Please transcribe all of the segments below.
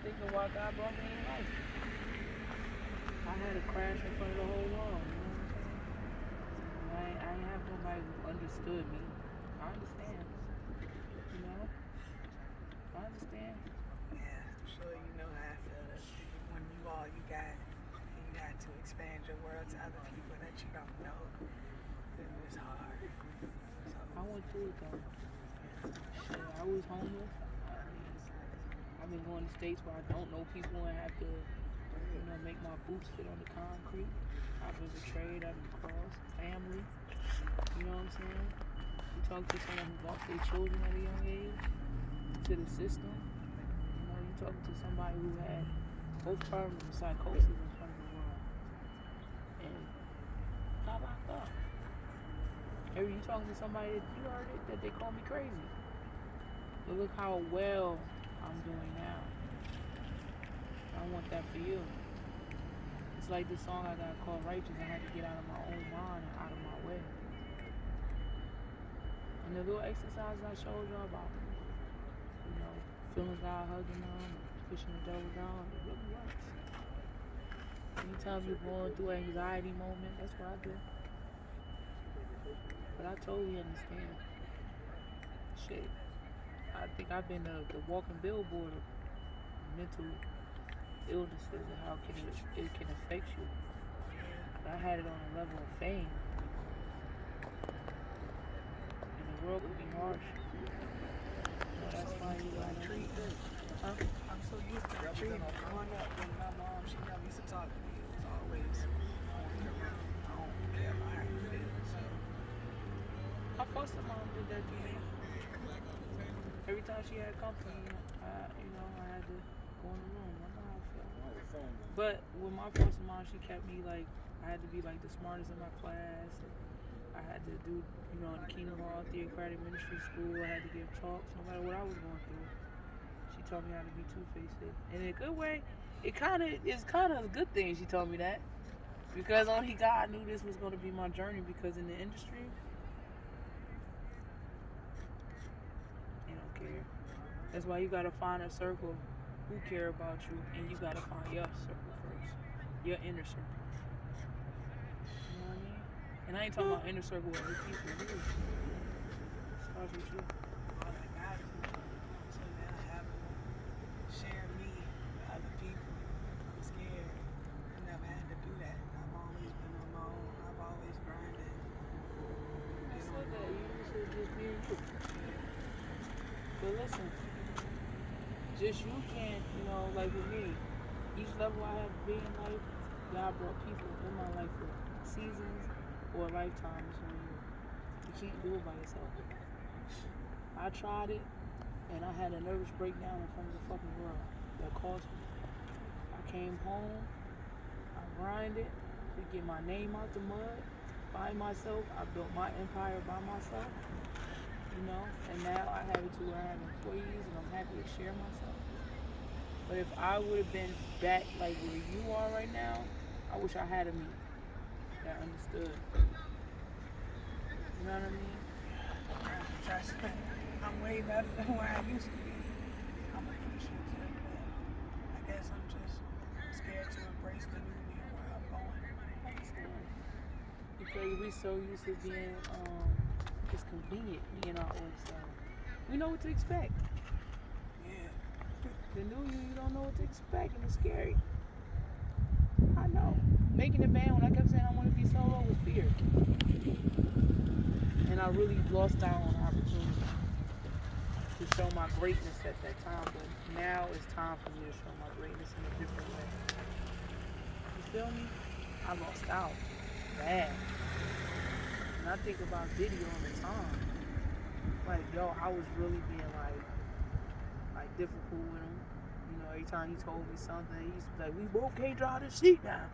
thinking why God brought me in life. I had a crash in front of the whole world, you know what I'm saying? I ain't have nobody who understood me. I understand, you know? I understand. Yeah, I'm sure you know how I feel. That when you all you got, and you got to expand your world to other people that you don't know, then it's hard. So, I went through it though. Shit, I was homeless. I've been going to states where I don't know people and have to, make my boots fit on the concrete. I've been betrayed, I've been crossed, family. You know what I'm saying? You talk to someone who lost their children at a young age to the system. You talk to somebody who had postpartum psychosis in front of the world. And blah, blah, blah. You talking to somebody that you heard it, that they call me crazy. But look how well I'm doing now. I want that for you. It's like this song I got called Righteous. I had to get out of my own mind and out of my way. And the little exercises I showed y'all about, feeling God hugging them, pushing the devil down, it really works. Anytime you're going through an anxiety moment, that's what I do. But I totally understand. Shit. I think I've been the walking billboard of mental illnesses and how it can affect you. But I had it on a level of fame. And the world can be harsh. That's why you gotta treat it. Huh? I'm so used to the treatment. Growing up with my mom, she never used to talk to me. It was always, I don't care about how you feel. So. My foster mom did that to me. Every time she had company, I had to go in the room. I know how I felt. But with my foster mom, she kept me I had to be the smartest in my class. I had to do, in the Kingdom Hall Theocratic Ministry School. I had to give talks no matter what I was going through. She taught me how to be two-faced. And in a good way, it's kind of a good thing she told me that. Because only God knew this was going to be my journey, because in the industry, they don't care. That's why you got to find a circle who care about you, and you got to find your circle first. Your inner circle. You know what I mean? And I ain't talking about inner circle with other people. It starts with you. All I got is me. So now having to share me with other people, I'm scared. I never had to do that. I've always been on my own. I've always grinded. I said that. You should just be you. But listen, just you can't, like with me, each level I have to be in life, God brought people in my life for seasons or lifetimes on you. You can't do it by yourself. I tried it, and I had a nervous breakdown in front of the fucking world. That cost me. I came home, I grinded to get my name out the mud by myself. I built my empire by myself, and now I have it to where I have employees and I'm happy to share myself. But if I would have been back like where you are right now, I wish I had a me that understood. You know what I mean? Trust me, I'm way better than where I used to be. I'm appreciative, but I guess I'm just scared to embrace the new me and where I'm going. Because we so used to being it's convenient being our old self. We know what to expect. Yeah. The new you don't know what to expect, and it's scary. I know. Making a band, when I kept saying I want to be solo, was fear. And I really lost out on opportunity to show my greatness at that time. But now it's time for me to show my greatness in a different way. You feel me? I lost out. Bad. And I think about Diddy all the time. Like, yo, I was really being difficult with him. Every time he told me something, he used to be like, we both can't drive this seat now.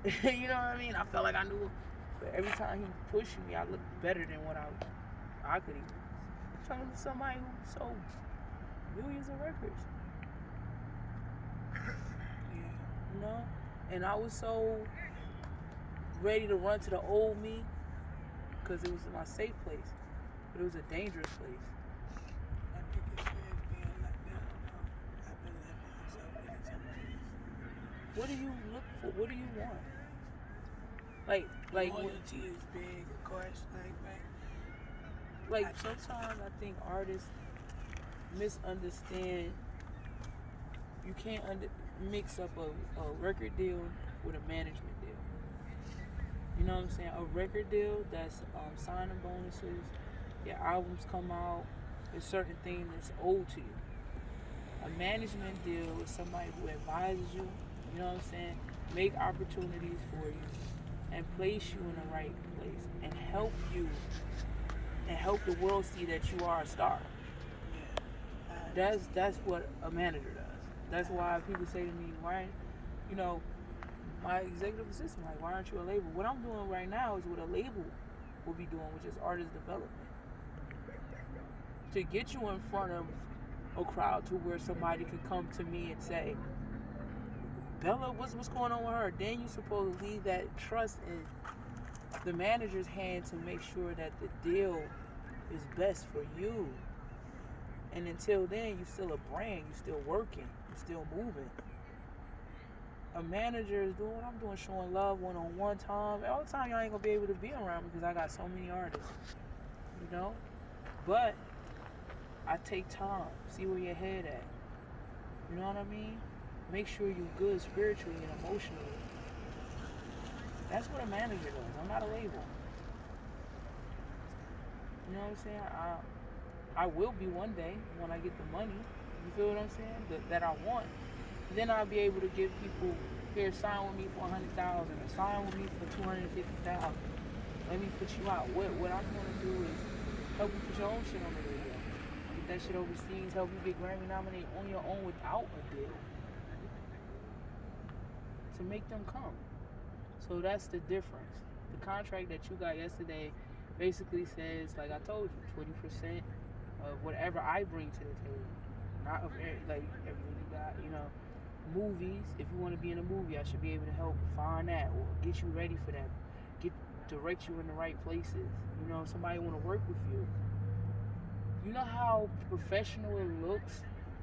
You know what I mean? I felt like I knew him. But every time he pushed me, I looked better than what I could even. I'm talking to somebody who sold millions of records. Yeah. And I was so ready to run to the old me because it was my safe place. But it was a dangerous place. My biggest fear is being let down. I've been let down so many What do you look for? What do you want? Like loyalty is big, of course. Like sometimes I think artists misunderstand. You can't mix up a record deal with a management deal. You know what I'm saying? A record deal that's signing bonuses, your albums come out, there's certain things that's owed to you. A management deal with somebody who advises you, you know what I'm saying? Make opportunities for you and place you in the right place and help you and help the world see that you are a star. That's what a manager does. That's why people say to me, why, you know, my executive assistant, like, why aren't you a label? What I'm doing right now is what a label will be doing, which is artist development. To get you in front of a crowd to where somebody could come to me and say, Bella, what's going on with her? Then you're supposed to leave that trust in the manager's hand to make sure that the deal is best for you. And until then, you're still a brand, you're still working, you're still moving. A manager is doing what I'm doing, showing love one-on-one time. All the time, y'all ain't gonna be able to be around me because I got so many artists, you know? But I take time, see where your head at. You know what I mean? Make sure you're good spiritually and emotionally. That's what a manager does. I'm not a label. You know what I'm saying? I will be one day when I get the money. You feel what I'm saying? That I want. Then I'll be able to give people, here, sign with me for $100,000 or sign with me for $250,000. Let me put you out. What I'm gonna do is help you put your own shit on the radio. Get that shit overseas, help you get Grammy nominated on your own without a deal. To make them come. So that's the difference. The contract that you got yesterday basically says, like I told you, 20% of whatever I bring to the table. Not of everything you got, you know. Movies, if you want to be in a movie, I should be able to help find that or get you ready for that. Direct you in the right places. You know, somebody want to work with you. You know how professional it looks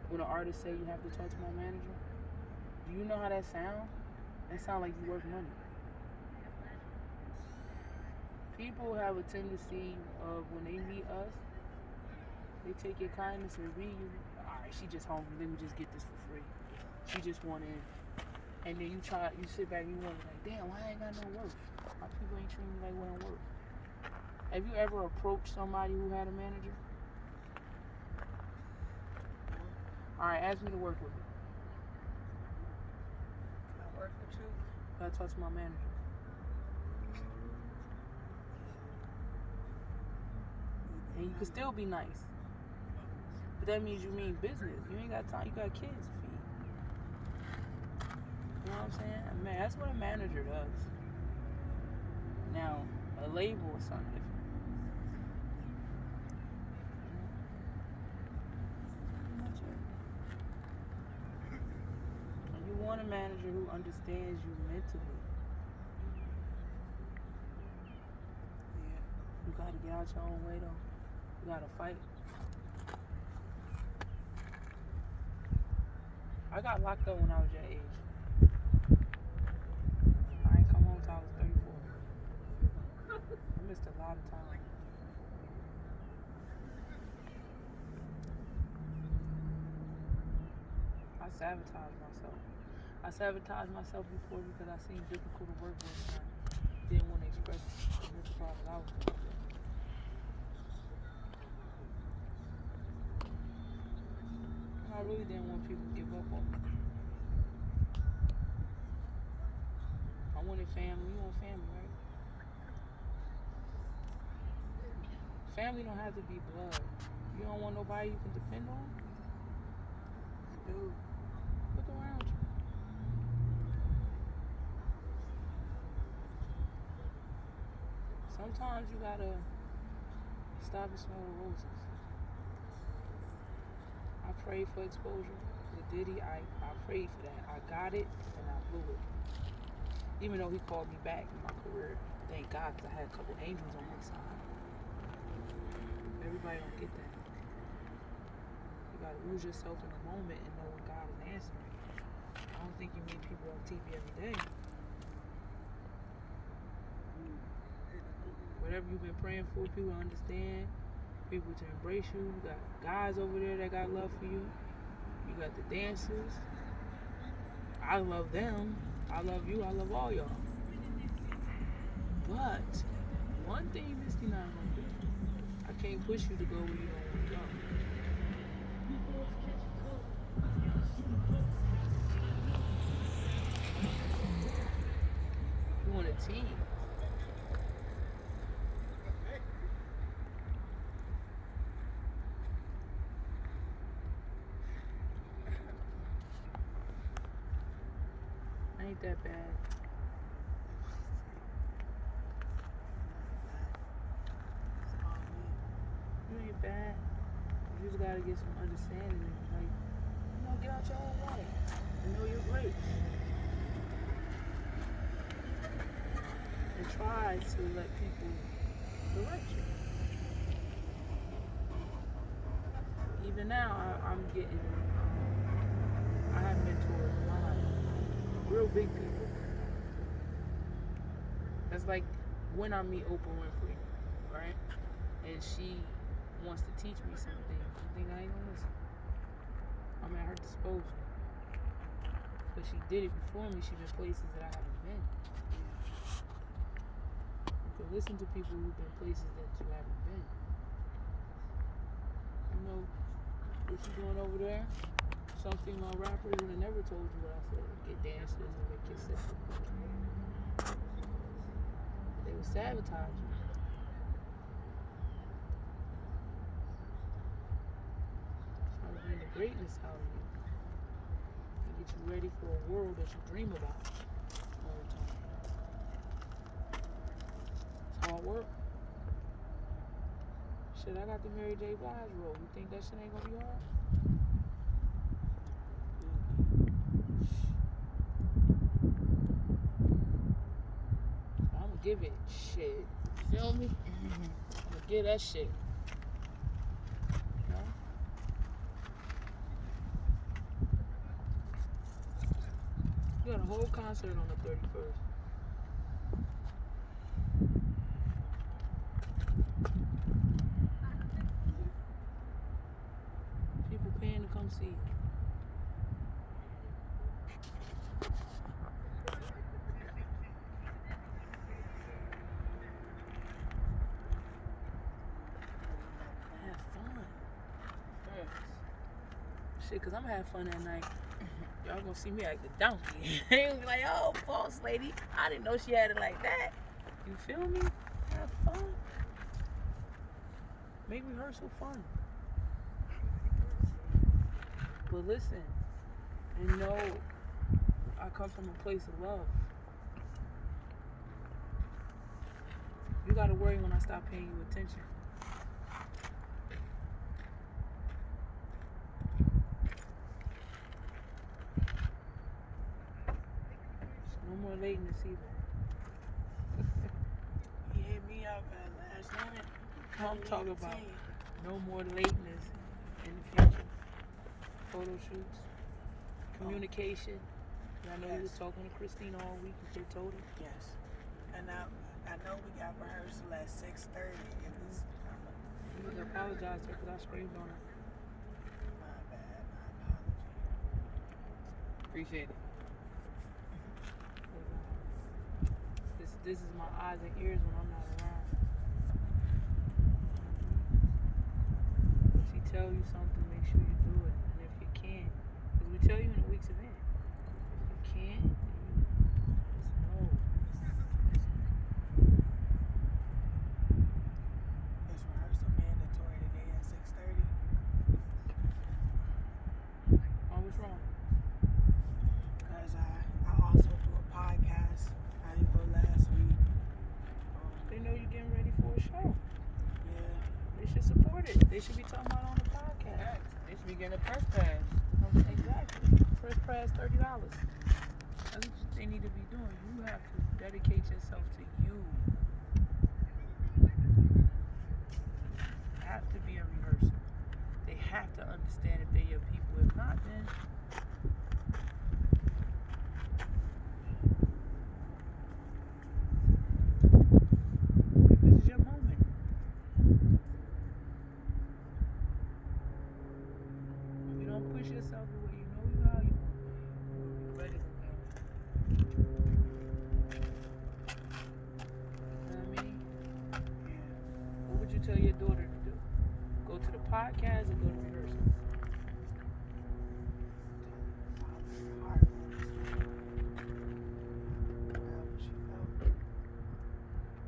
when an artist say you have to talk to my manager? Do you know how that sound? That sound like you worth money. People have a tendency of when they meet us, they take your kindness and read you. Alright, she just hungry, let me just get this for free. She just want in. And then you sit back and you wonder like, damn, why I ain't got no worth? Why people ain't treating me like what I'm worth? Have you ever approached somebody who had a manager? Alright, ask me to work with you. Can I work with you? I talk to my manager. And you can still be nice. But that means you mean business. You ain't got time, you got kids to feed. You know what I'm saying? Man, that's what a manager does. Now, a label is something different. And you want a manager who understands you mentally. Yeah. You gotta get out your own way though. You gotta fight. I got locked up when I was your age. I ain't come home till I was 34. I missed a lot of time. I sabotaged myself before because I seemed difficult to work with and I didn't want to express the mental problems I was going through. I really didn't want people to give up on me. I wanted family. You want family, right? Family don't have to be blood. You don't want nobody you can depend on? I do. Look around you. Sometimes you gotta stop and smell the roses. I prayed for exposure with Diddy. I prayed for that. I got it and I blew it. Even though he called me back in my career, thank God, because I had a couple angels on my side. Everybody don't get that. You gotta lose yourself in the moment and know when God is answering. I don't think you meet people on TV every day. Whatever you've been praying for, people understand. People to embrace you. You got guys over there that got love for you. You got the dancers. I love them. I love you. I love all y'all. But one thing Misty not gonna do. I can't push you to go where you don't want to go. You want a team. Ain't that bad. You ain't bad. You just gotta get some understanding and get out your own way. You know you're great. And try to let people direct you. Even now, I'm getting, I have mentors in my life. Real big people. That's like when I meet Oprah Winfrey, right? And she wants to teach me some things. You think I ain't gonna listen? I'm at her disposal. But she did it before me. She's been places that I haven't been. You can listen to people who've been places that you haven't been. You know what you doing over there? Some female rappers would have never told you what I said. Get dancers and make it simple. They would sabotage you. Trying to bring the greatness out of you. And get you ready for a world that you dream about all the time. It's hard work. Shit, I got the Mary J. Blige role. You think that shit ain't gonna be hard? Give it shit. Feel me? I'm gonna give that shit. You know? You got a whole concert on the 31st. People paying to come see you. Shit, cause I'm gonna have fun that night. Y'all gonna see me like the donkey. They gonna be like, oh, boss lady, I didn't know she had it like that. You feel me? Have fun. Make rehearsal fun. But listen, and know I come from a place of love. You gotta worry when I stop paying you attention. No more lateness either. He hit me up last minute. I'm talking about no more lateness in the future. Photo shoots, communication. I know you was talking to Christine all week. You told her. Yes. And I know we got rehearsal at 6:30. It was. You can apologize to her because I screamed on her. My bad. My apology. Appreciate it. This is my eyes and ears when I'm not around. If she tell you something, make sure you do it. And if you can, because we tell you in a week's event, if you can, then you let us know. Is rehearsal mandatory today at 6:30? Oh, what's wrong? Because I also do a podcast. I didn't go last week. They know you're getting ready for a show. Yeah. They should support it. They should be talking about it on the podcast. They should be getting a press pass. Exactly. First pass $30. That's what they need to be doing. You have to dedicate yourself to you. It have to be a rehearsal. They have to understand if they're your people. If not, then would you tell your daughter to do? Go to the podcast or go to rehearsal?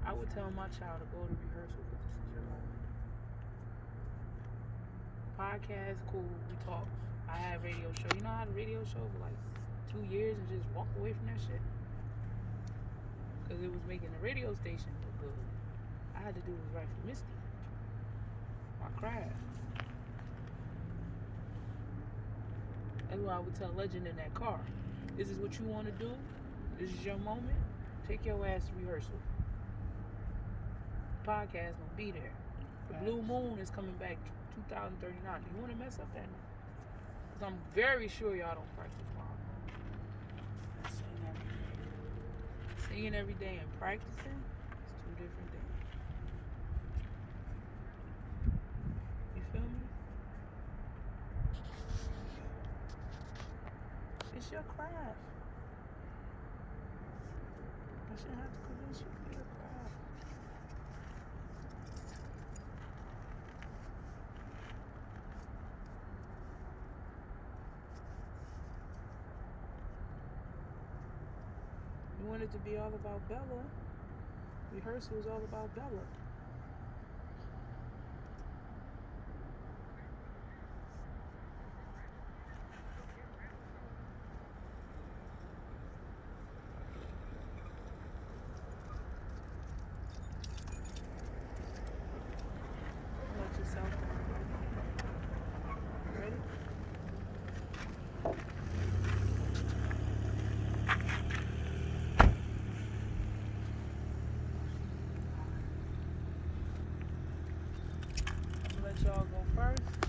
I would tell my child to go to rehearsal because this is your moment. Podcast, cool, we talk. I had a radio show. You know I had a radio show for like 2 years and just walked away from that shit? Because it was making the radio station look good. I had to do what's right for Misty. My craft. That's why I would tell Legend in that car. This is what you want to do. This is your moment. Take your ass to rehearsal. Podcast gonna be there. The Blue Moon is coming back 2039. Do you want to mess up that now? Because I'm very sure y'all don't practice live. Singing every day and practicing is two different things. You feel me? It's your craft. I shouldn't have to convince you for your craft. You want it to be all about Bella. Rehearsal is all about Bella. Let yourself down. Ready? Let y'all go first.